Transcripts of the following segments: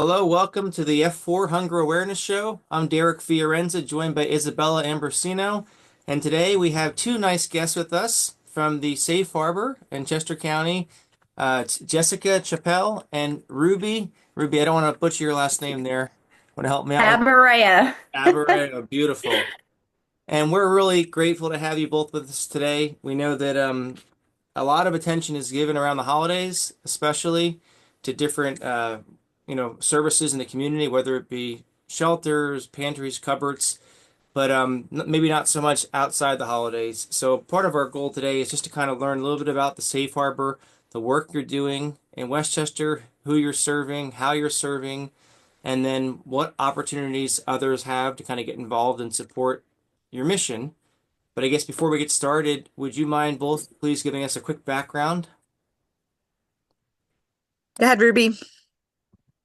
Hello, welcome to the F4 Hunger Awareness Show. I'm Derek Fiorenza, joined by Isabella Ambrosino. And today we have two nice guests with us from the Safe Harbor in Chester County, Jessica Chappell and Ruby. Ruby, I don't want to butcher your last name there. Want to help me out with Abouraya. Abouraya? Beautiful. And we're really grateful to have you both with us today. We know that a lot of attention is given around the holidays, especially to different services in the community, whether it be shelters, pantries, cupboards, but maybe not so much outside the holidays. So part of our goal today is just to kind of learn a little bit about the Safe Harbor, the work you're doing in Westchester, who you're serving, how you're serving, and then what opportunities others have to kind of get involved and support your mission. But I guess before we get started, would you mind both please giving us a quick background? Go ahead, Ruby.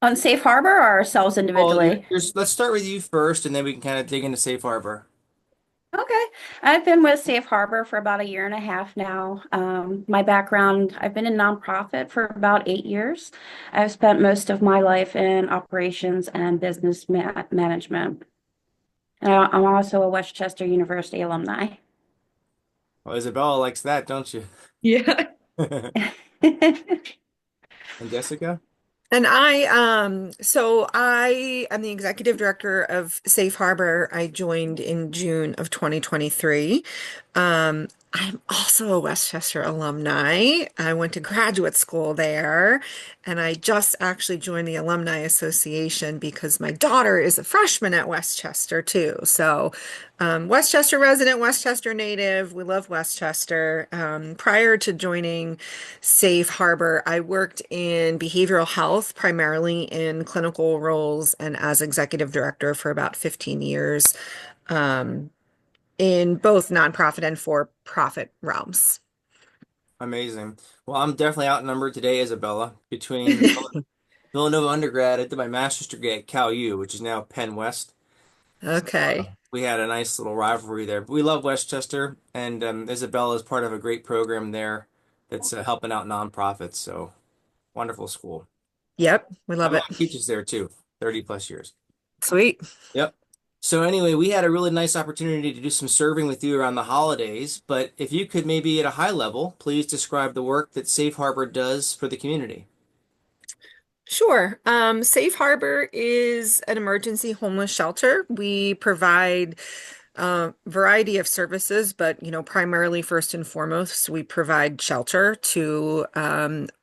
On Safe Harbor or ourselves Well, individually? let's start with you first, and then we can kind of dig into Safe Harbor. Okay. I've been with Safe Harbor for about a year and a half now. My background, I've been in nonprofit for about 8 years. I've spent most of my life in operations and business management. I'm also a Westchester University alumni. Well, Isabella likes that, don't you? Yeah. And Jessica? And I am the executive director of Safe Harbor. I joined in June of 2023. I'm also a Westchester alumni. I went to graduate school there, and I just actually joined the Alumni Association because my daughter is a freshman at Westchester too. So, Westchester resident, Westchester native. We love Westchester. Prior to joining Safe Harbor, I worked in behavioral health, primarily in clinical roles and as executive director for about 15 years, um, in both nonprofit and for-profit realms. Amazing. Well, I'm definitely outnumbered today, Isabella. Between Villanova undergrad, I did my master's degree at Cal U, which is now Penn West. Okay. We had a nice little rivalry there. But we love Westchester, and Isabella is part of a great program there that's helping out nonprofits. So wonderful school. Yep, we My love mom it. teaches there too, 30 plus years. Sweet. Yep. So anyway, we had a really nice opportunity to do some serving with you around the holidays, but if you could maybe at a high level, please describe the work that Safe Harbor does for the community. Sure. Safe Harbor is an emergency homeless shelter. We provide variety of services, but primarily first and foremost, we provide shelter to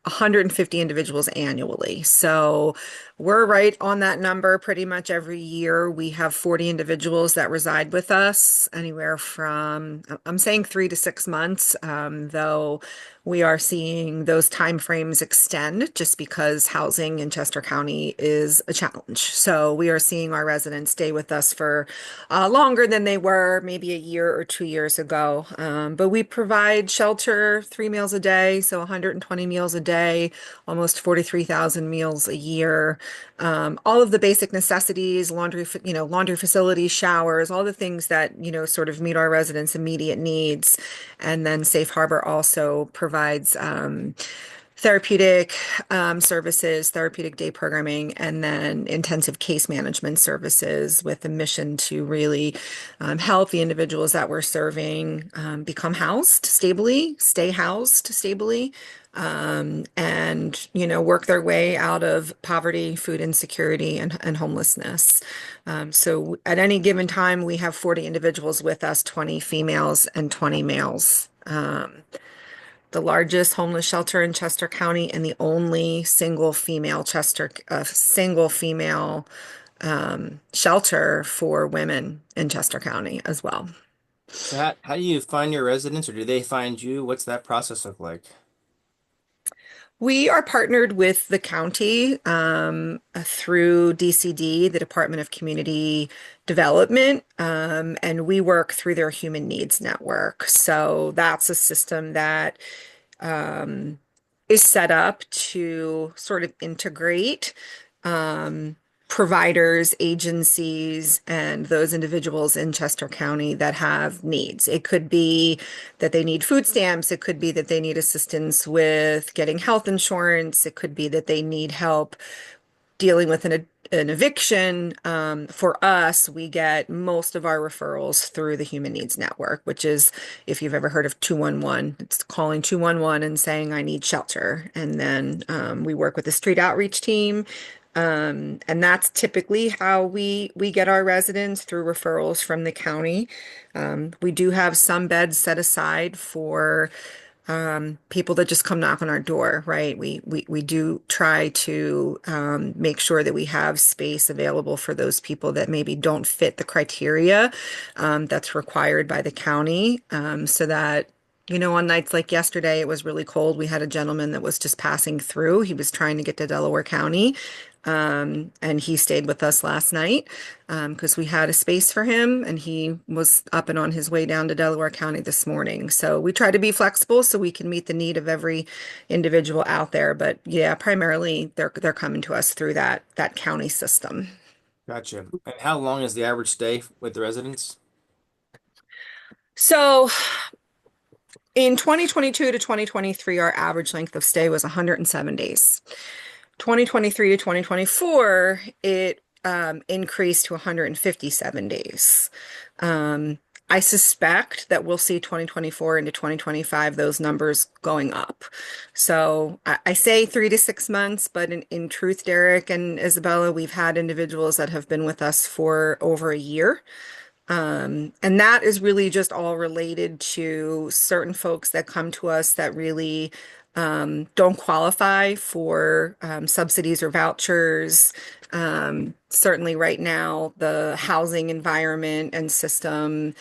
150 individuals annually. So we're right on that number pretty much every year. We have 40 individuals that reside with us, anywhere from I'm saying 3 to 6 months, though we are seeing those time frames extend just because housing in Chester County is a challenge. So we are seeing our residents stay with us for longer than they were maybe a year or 2 years ago. But we provide shelter, 3 meals a day, so 120 meals a day, almost 43,000 meals a year. All of the basic necessities, laundry facilities, showers, all the things that, sort of meet our residents' immediate needs. And then Safe Harbor also provides therapeutic services, therapeutic day programming, and then intensive case management services with the mission to really help the individuals that we're serving become housed stably, stay housed stably, and work their way out of poverty, food insecurity, and homelessness. So at any given time, we have 40 individuals with us, 20 females and 20 males. The largest homeless shelter in Chester County and the only single female shelter for women in Chester County as well. So how do you find your residents, or do they find you? What's that process look like? We are partnered with the county through DCD, the Department of Community Development, and we work through their Human Needs Network. So that's a system that um, is set up to sort of integrate um, providers, agencies, and those individuals in Chester County that have needs. It could be that they need food stamps. It could be that they need assistance with getting health insurance. It could be that they need help dealing with an eviction, for us, we get most of our referrals through the Human Needs Network, which is, if you've ever heard of 211, it's calling 211 and saying, I need shelter. And then we work with the street outreach team. And that's typically how we get our residents through referrals from the county. We do have some beds set aside for people that just come knock on our door, right? We do try to make sure that we have space available for those people that maybe don't fit the criteria that's required by the county, so that, on nights like yesterday, it was really cold. We had a gentleman that was just passing through. He was trying to get to Delaware County. And he stayed with us last night because we had a space for him, and he was up and on his way down to Delaware County this morning. So we try to be flexible so we can meet the need of every individual out there. But yeah, primarily they're coming to us through that county system. Gotcha. And how long is the average stay with the residents? So in 2022 to 2023, our average length of stay was 107 days. 2023 to 2024, it increased to 157 days. I suspect that we'll see 2024 into 2025, those numbers going up. So I say 3 to 6 months, but in truth, Derek and Isabella, we've had individuals that have been with us for over a year. And that is really just all related to certain folks that come to us that really don't qualify for subsidies or vouchers. Certainly, right now, the housing environment and system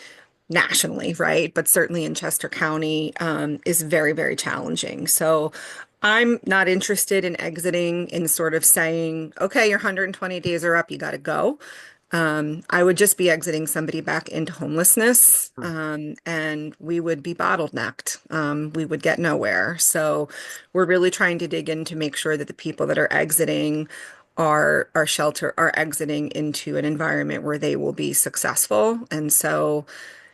nationally, right? But certainly in Chester County, is very, very challenging. So I'm not interested in exiting and sort of saying, okay, your 120 days are up, you got to go. I would just be exiting somebody back into homelessness, and we would be bottlenecked. We would get nowhere. So we're really trying to dig in to make sure that the people that are exiting our shelter are exiting into an environment where they will be successful. And so,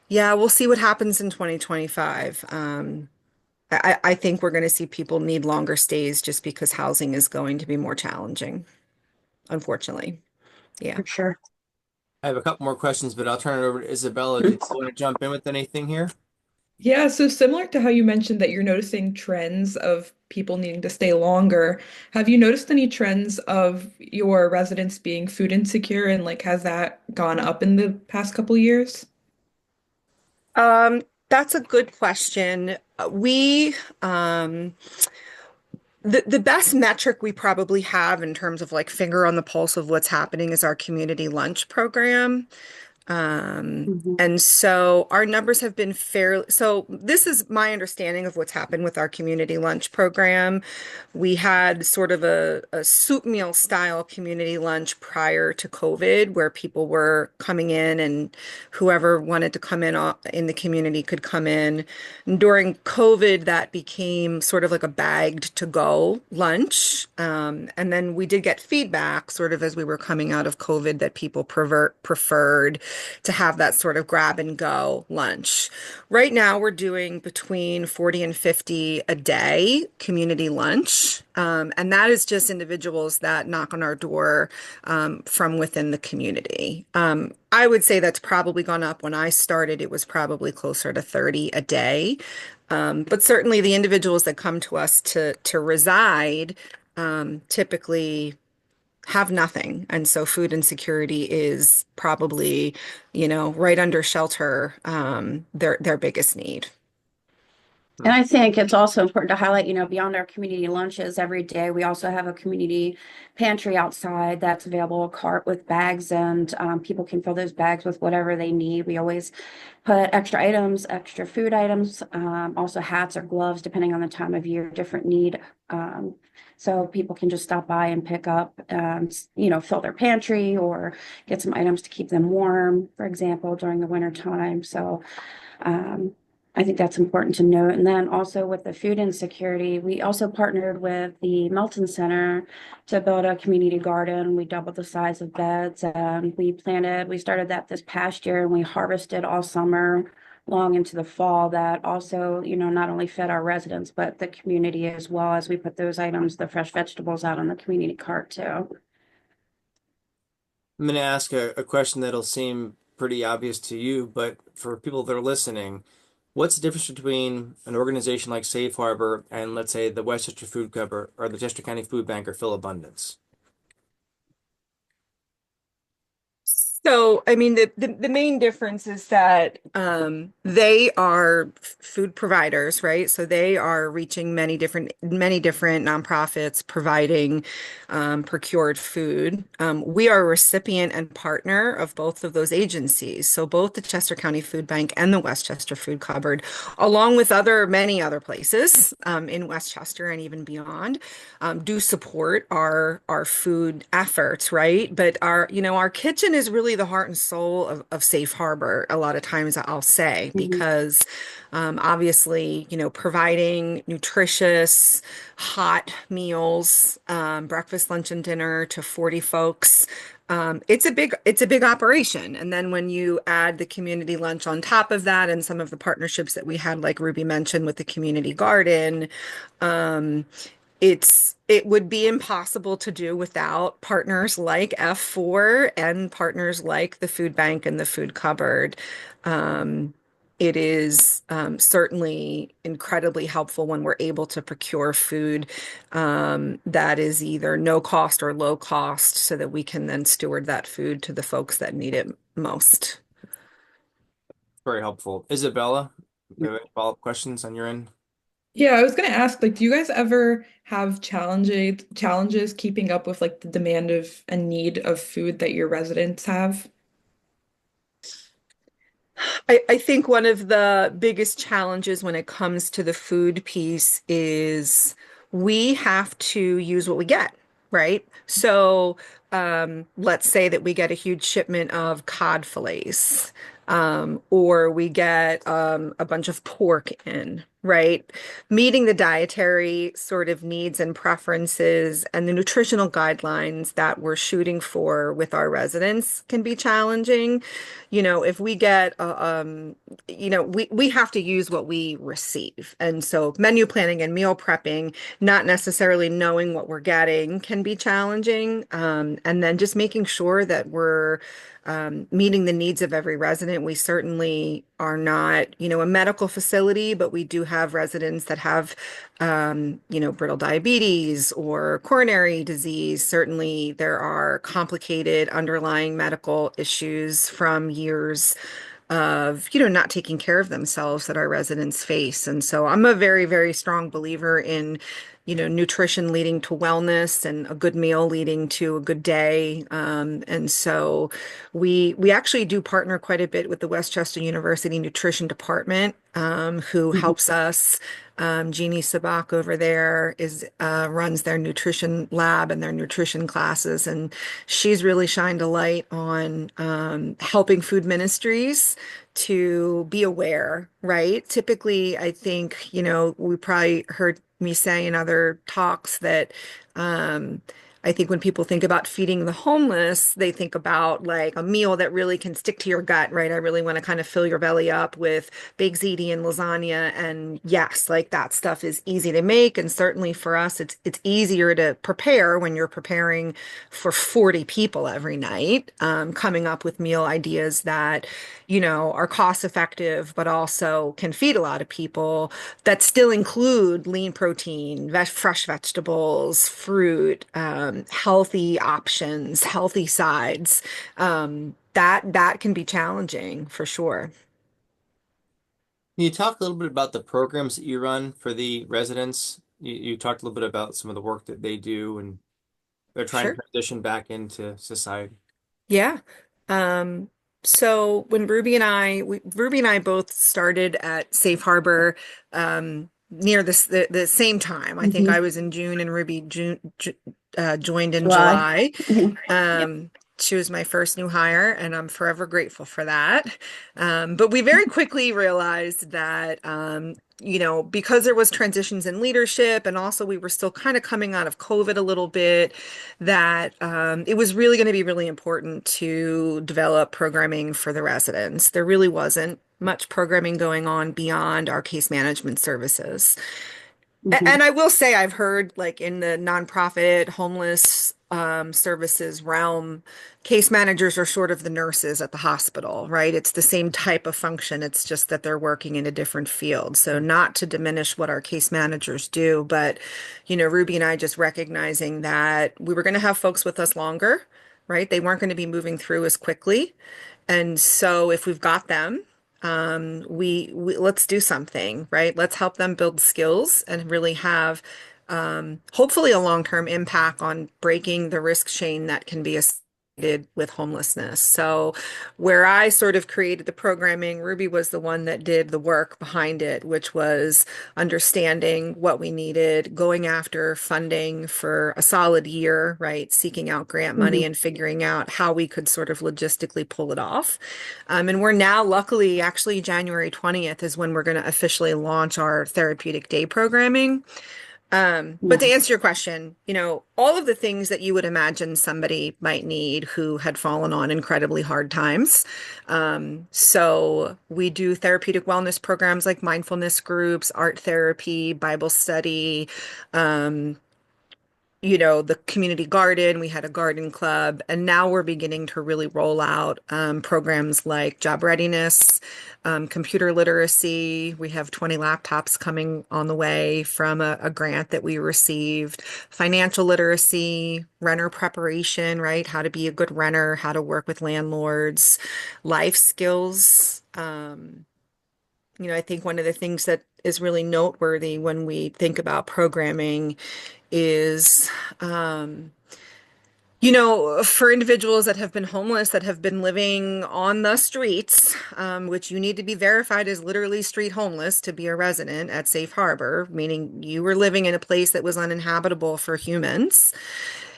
yeah, we'll see what happens in 2025. I think we're going to see people need longer stays just because housing is going to be more challenging, unfortunately. Yeah. For sure. I have a couple more questions, but I'll turn it over to Isabella. Did you want to jump in with anything here? Yeah, so similar to how you mentioned that you're noticing trends of people needing to stay longer, have you noticed any trends of your residents being food insecure, and like has that gone up in the past couple years? That's a good question. The best metric we probably have in terms of like finger on the pulse of what's happening is our community lunch program. Mhm. And so our numbers have been fairly, so this is my understanding of what's happened with our community lunch program. We had sort of a soup meal style community lunch prior to COVID where people were coming in and whoever wanted to come in the community could come in. And during COVID, that became sort of like a bagged to go lunch. And then we did get feedback sort of as we were coming out of COVID that people preferred to have that sort of grab and go lunch. Right now, we're doing between 40 and 50 a day community lunch. And that is just individuals that knock on our door from within the community. I would say that's probably gone up. When I started, it was probably closer to 30 a day. But certainly the individuals that come to us to reside typically have nothing. And so food insecurity is probably, right under shelter, their biggest need. Hmm. And I think it's also important to highlight, beyond our community lunches every day, we also have a community pantry outside that's available, a cart with bags, and people can fill those bags with whatever they need. We always put extra items, extra food items, also hats or gloves, depending on the time of year, different need. So people can just stop by and pick up, fill their pantry or get some items to keep them warm, for example, during the winter time. So, um, I think that's important to note. And then also with the food insecurity, we also partnered with the Melton Center to build a community garden. We doubled the size of beds. We started that this past year, and we harvested all summer long into the fall. That also, not only fed our residents, but the community as well, as we put those items, the fresh vegetables out on the community cart too. I'm going to ask a question that'll seem pretty obvious to you, but for people that are listening, what's the difference between an organization like Safe Harbor and, let's say, the Westchester Food Cover or the Chester County Food Bank or Phil Abundance? So, I mean, the main difference is that they are food providers, right? So they are reaching many different nonprofits providing procured food. We are a recipient and partner of both of those agencies. So both the Chester County Food Bank and the Westchester Food Cupboard, along with many other places in Westchester and even beyond, do support our food efforts, right? But our kitchen is really the heart and soul of Safe Harbor. A lot of times, I'll say, Mhm. because obviously, providing nutritious, hot meals, breakfast, lunch, and dinner to 40 folks. It's a big operation. And then when you add the community lunch on top of that and some of the partnerships that we had, like Ruby mentioned with the community garden, um, it would be impossible to do without partners like F4 and partners like the food bank and the food cupboard. Um, it is certainly incredibly helpful when we're able to procure food that is either no cost or low cost so that we can then steward that food to the folks that need it most. Very helpful. Isabella, you have any follow-up questions on your end? Yeah, I was gonna ask, like, do you guys ever have challenges keeping up with like the demand of and need of food that your residents have? I think one of the biggest challenges when it comes to the food piece is we have to use what we get, right? So let's say that we get a huge shipment of cod fillets, or we get a bunch of pork in, right? Meeting the dietary sort of needs and preferences and the nutritional guidelines that we're shooting for with our residents can be challenging. If we get we have to use what we receive. And so menu planning and meal prepping, not necessarily knowing what we're getting can be challenging. And then just making sure that we're meeting the needs of every resident. We certainly are not, a medical facility, but we do have residents that have, brittle diabetes or coronary disease. Certainly, there are complicated underlying medical issues from years of, not taking care of themselves that our residents face. And so I'm a very, very strong believer in, nutrition leading to wellness and a good meal leading to a good day. And so we actually do partner quite a bit with the Westchester University Nutrition Department, who Mhm. helps us. Jeannie Sabak over there is runs their nutrition lab and their nutrition classes, and she's really shined a light on helping food ministries to be aware, right? Typically, I think, we probably heard me say in other talks that I think when people think about feeding the homeless, they think about like a meal that really can stick to your gut, right? I really want to kind of fill your belly up with baked ziti and lasagna. And yes, like that stuff is easy to make. And certainly for us, it's easier to prepare when you're preparing for 40 people every night, coming up with meal ideas that, are cost effective, but also can feed a lot of people that still include lean protein, fresh vegetables, fruit, healthy options, healthy sides. That can be challenging for sure. Can you talk a little bit about the programs that you run for the residents? You talked a little bit about some of the work that they do and they're trying to Sure. transition back into society. Yeah. Um, so when Ruby and I both started at Safe Harbor near the same time. I think Mhm. I was in June and Ruby joined in July. July. Yep. She was my first new hire, and I'm forever grateful for that. But we very quickly realized that, because there was transitions in leadership, and also we were still kind of coming out of COVID a little bit, that it was really going to be really important to develop programming for the residents. There really wasn't much programming going on beyond our case management services. Mhm. And I will say I've heard like in the nonprofit homeless services realm, case managers are sort of the nurses at the hospital, right? It's the same type of function. It's just that they're working in a different field. So not to diminish what our case managers do, but Ruby and I just recognizing that we were going to have folks with us longer, right? They weren't going to be moving through as quickly. And so if we've got them, we let's do something, right? Let's help them build skills and really have hopefully a long-term impact on breaking the risk chain that can be associated with homelessness. So where I sort of created the programming, Ruby was the one that did the work behind it, which was understanding what we needed, going after funding for a solid year, right? Seeking out grant money Mhm. and figuring out how we could sort of logistically pull it off. And we're now, luckily, actually, January 20th is when we're going to officially launch our therapeutic day programming. But to Yeah. answer your question, all of the things that you would imagine somebody might need who had fallen on incredibly hard times. So we do therapeutic wellness programs like mindfulness groups, art therapy, Bible study, um, the community garden. We had a garden club, and now we're beginning to really roll out programs like job readiness, computer literacy. We have 20 laptops coming on the way from a grant that we received, financial literacy, renter preparation, right? How to be a good renter, how to work with landlords, life skills. I think one of the things that is really noteworthy when we think about programming is, um, for individuals that have been homeless, that have been living on the streets, which you need to be verified as literally street homeless to be a resident at Safe Harbor, meaning you were living in a place that was uninhabitable for humans.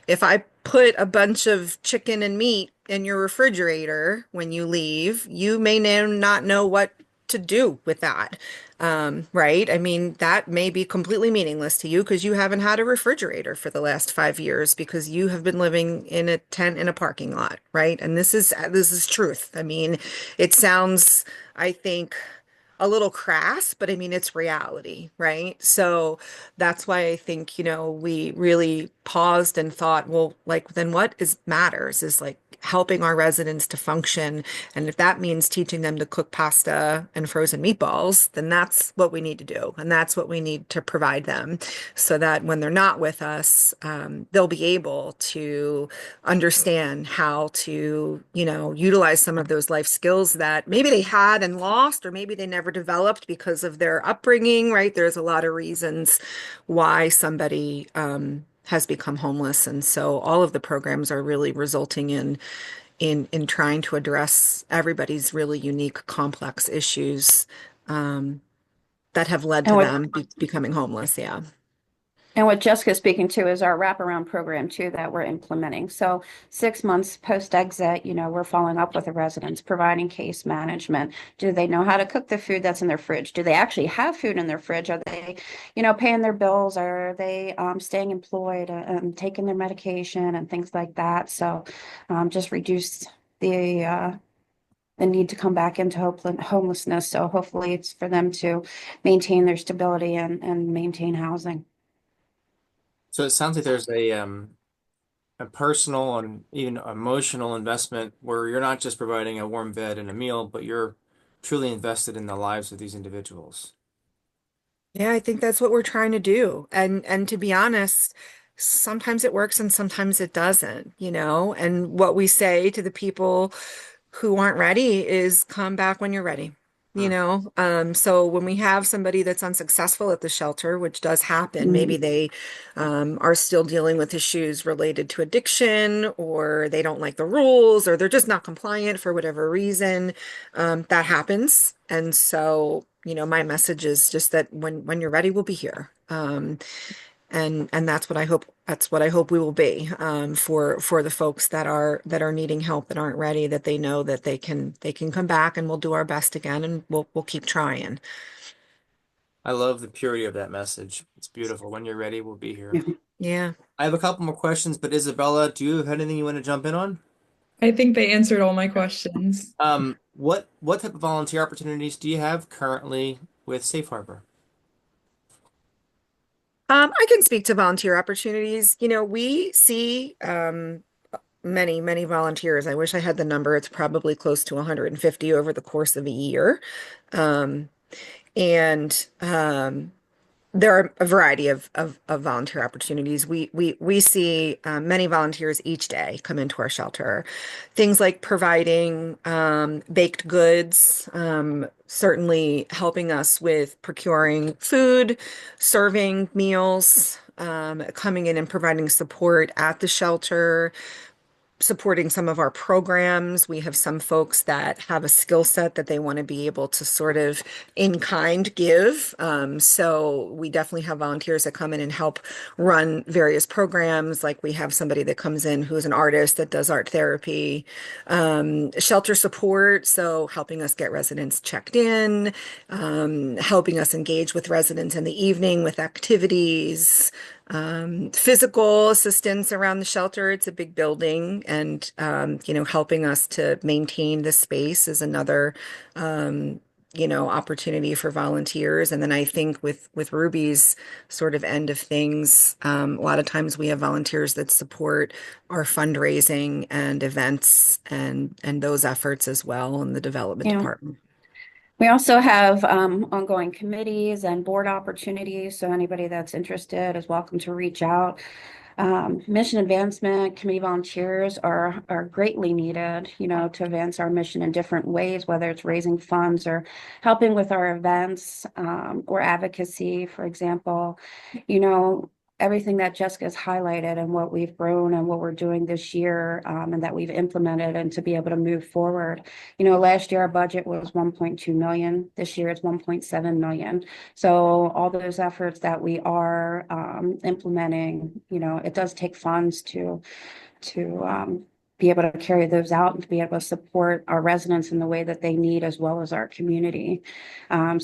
If I put a bunch of chicken and meat in your refrigerator when you leave, you may not know what to do with that. Right? I mean, that may be completely meaningless to you because you haven't had a refrigerator for the last 5 years because you have been living in a tent in a parking lot, right? And this is truth. I mean, it sounds, I think, a little crass, but I mean, it's reality, right? So that's why I think, we really paused and thought, well, like, then what is matters is like helping our residents to function. And if that means teaching them to cook pasta and frozen meatballs, then that's what we need to do. And that's what we need to provide them so that when they're not with us, they'll be able to understand how to, utilize some of those life skills that maybe they had and lost, or maybe they never developed because of their upbringing, right? There's a lot of reasons why somebody has become homeless. And so all of the programs are really resulting in trying to address everybody's really unique, complex issues that have led And to what them becoming homeless. Yeah. And what Jessica's speaking to is our wraparound program too that we're implementing. So 6 months post exit, we're following up with the residents, providing case management. Do they know how to cook the food that's in their fridge? Do they actually have food in their fridge? Are they, paying their bills? Are they staying employed, taking their medication and things like that? So just reduce the need to come back into homelessness. So hopefully it's for them to maintain their stability and maintain housing. So it sounds like there's a personal and even emotional investment where you're not just providing a warm bed and a meal, but you're truly invested in the lives of these individuals. Yeah, I think that's what we're trying to do. And to be honest, sometimes it works and sometimes it doesn't, And what we say to the people who aren't ready is come back when you're ready. Hmm. So when we have somebody that's unsuccessful at the shelter, which does happen, maybe Mm. they are still dealing with issues related to addiction, or they don't like the rules, or they're just not compliant for whatever reason, that happens. And so, my message is just that when you're ready, we'll be here. And that's what I hope we will be for the folks that are needing help that aren't ready, that they know that they can come back and we'll do our best again and we'll keep trying. I love the purity of that message. It's beautiful. When you're ready, we'll be here. Yeah. I have a couple more questions, but Isabella, do you have anything you want to jump in on? I think they answered all my questions. What type of volunteer opportunities do you have currently with Safe Harbor? I can speak to volunteer opportunities. We see many, many volunteers. I wish I had the number. It's probably close to 150 over the course of a year. Um, and there are a variety of volunteer opportunities. We see many volunteers each day come into our shelter. Things like providing baked goods, certainly helping us with procuring food, serving meals, coming in and providing support at the shelter, supporting some of our programs. We have some folks that have a skill set that they want to be able to sort of in kind give. So we definitely have volunteers that come in and help run various programs. Like we have somebody that comes in who's an artist that does art therapy, shelter support. So helping us get residents checked in, helping us engage with residents in the evening with activities, physical assistance around the shelter. It's a big building, and helping us to maintain the space is another opportunity for volunteers. And then I think with Ruby's sort of end of things, a lot of times we have volunteers that support our fundraising and events and those efforts as well in the development Yeah. department. We also have ongoing committees and board opportunities, so anybody that's interested is welcome to reach out. Mission advancement committee volunteers are greatly needed, to advance our mission in different ways, whether it's raising funds or helping with our events, or advocacy, for example. You know, Everything that Jessica's highlighted and what we've grown and what we're doing this year, and that we've implemented and to be able to move forward. Last year our budget was 1.2 million. This year it's 1.7 million. So all those efforts that we are implementing, it does take funds to be able to carry those out and to be able to support our residents in the way that they need, as well as our community. I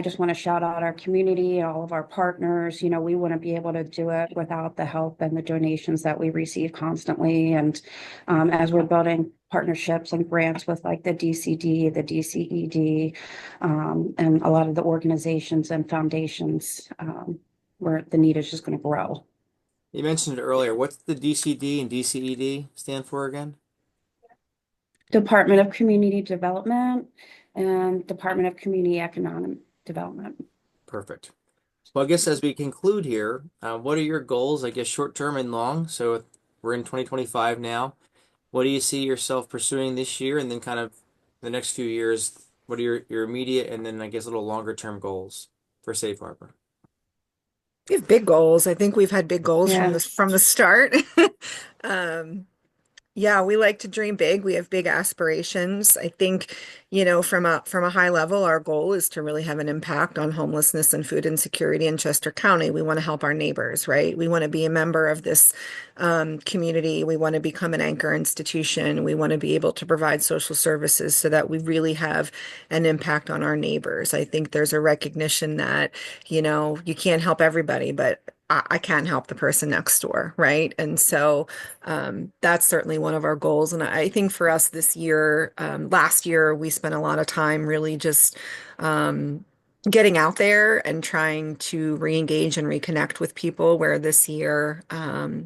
just want to shout out our community, all of our partners. We want to be able to do it without the help and the donations that we receive constantly. And as we're building partnerships and grants with like the DCD, the DCED, and a lot of the organizations and foundations, where the need is just going to grow. You mentioned it earlier. What's the DCD and DCED stand for again? Department of Community Development and Department of Community Economic Development. Perfect. Well, I guess as we conclude here, what are your goals, I guess, short term and long? So we're in 2025 now. What do you see yourself pursuing this year, and then kind of the next few years? What are your immediate and then I guess a little longer term goals for Safe Harbor? We have big goals. I think we've had big goals from Yeah. the start. Um, Yeah, we like to dream big. We have big aspirations. I think, from a high level, our goal is to really have an impact on homelessness and food insecurity in Chester County. We want to help our neighbors, right? We want to be a member of this community. We want to become an anchor institution. We want to be able to provide social services so that we really have an impact on our neighbors. I think there's a recognition that, you can't help everybody, but I can't help the person next door, right? And so that's certainly one of our goals. And I think for us this year, last year, we spent a lot of time really just getting out there and trying to re-engage and reconnect with people, where this year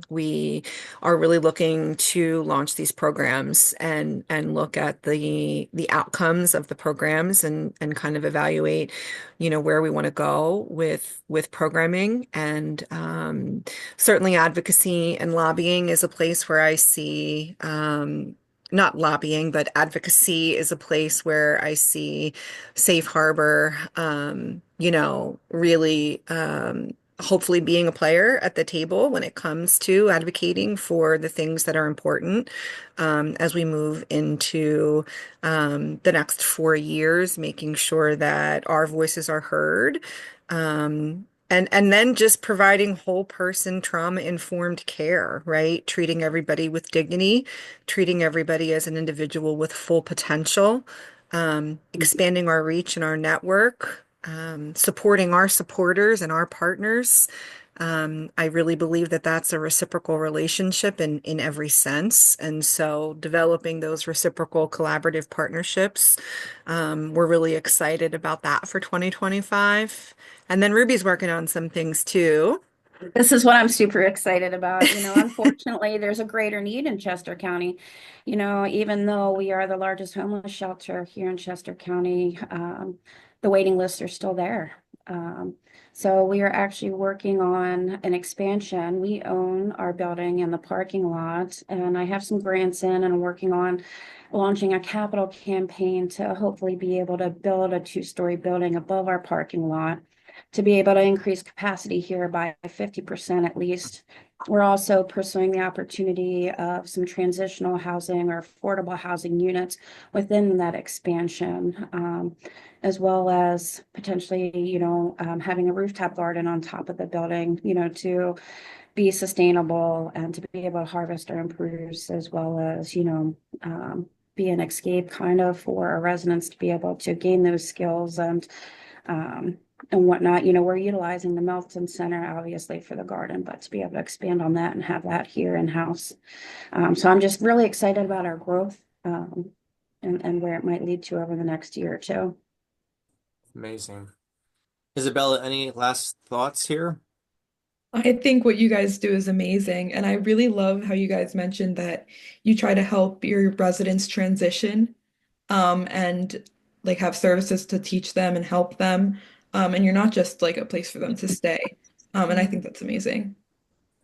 we are really looking to launch these programs and look at the outcomes of the programs and kind of evaluate, where we want to go with programming. And certainly advocacy and lobbying is a place where I see not lobbying, but advocacy is a place where I see Safe Harbor, really hopefully being a player at the table when it comes to advocating for the things that are important, as we move into the next 4 years, making sure that our voices are heard. And then just providing whole person trauma informed care, right? Treating everybody with dignity, treating everybody as an individual with full potential, expanding our reach and our network, supporting our supporters and our partners, I really believe that that's a reciprocal relationship in every sense. And so developing those reciprocal collaborative partnerships, we're really excited about that for 2025. And then Ruby's working on some things too. This is what I'm super excited about. Unfortunately, there's a greater need in Chester County. Even though we are the largest homeless shelter here in Chester County, the waiting lists are still there. Um, so we are actually working on an expansion. We own our building and the parking lot, and I have some grants in and I'm working on launching a capital campaign to hopefully be able to build a two-story building above our parking lot to be able to increase capacity here by 50% at least. We're also pursuing the opportunity of some transitional housing or affordable housing units within that expansion, as well as potentially, having a rooftop garden on top of the building, to be sustainable and to be able to harvest our improvers, as well as, be an escape kind of for our residents to be able to gain those skills um, and whatnot. We're utilizing the Melton Center obviously for the garden, but to be able to expand on that and have that here in-house. So I'm just really excited about our growth and where it might lead to over the next year or two. Amazing. Isabella, any last thoughts here? I think what you guys do is amazing. And I really love how you guys mentioned that you try to help your residents transition and like have services to teach them and help them. And you're not just like a place for them to stay. And I think that's amazing.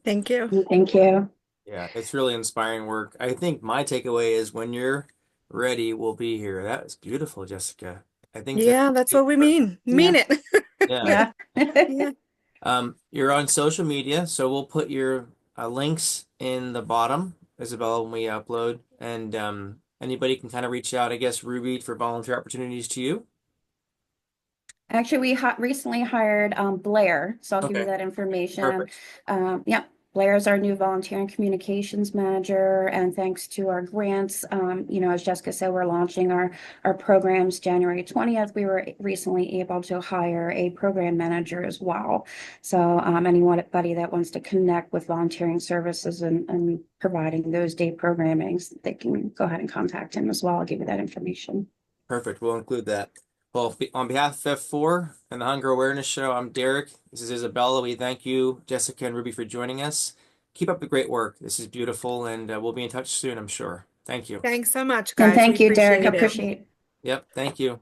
Thank you. Thank you. Yeah, it's really inspiring work. I think my takeaway is when you're ready, we'll be here. That was beautiful, Jessica. I think that, Yeah, that's what we mean. Yeah. Mean it. yeah. Yeah. Yeah. You're on social media, so we'll put your links in the bottom, Isabella, when we upload. And anybody can kind of reach out, I guess, Ruby, for volunteer opportunities to you. Actually, we recently hired Blaire, so I'll give you Okay, that information. perfect. Yeah, Blair is our new volunteer and communications manager, and thanks to our grants, as Jessica said, we're launching our programs January 20th. We were recently able to hire a program manager as well. So anybody that wants to connect with volunteering services and providing those day programmings, they can go ahead and contact him as well. I'll give you that information. Perfect. We'll include that. Well, on behalf of F4 and the Hunger Awareness Show, I'm Derek. This is Isabella. We thank you, Jessica and Ruby, for joining us. Keep up the great work. This is beautiful, and we'll be in touch soon, I'm sure. Thank you. Thanks so much, And guys. We thank you, Derek. I appreciate it. appreciate Yep, thank you.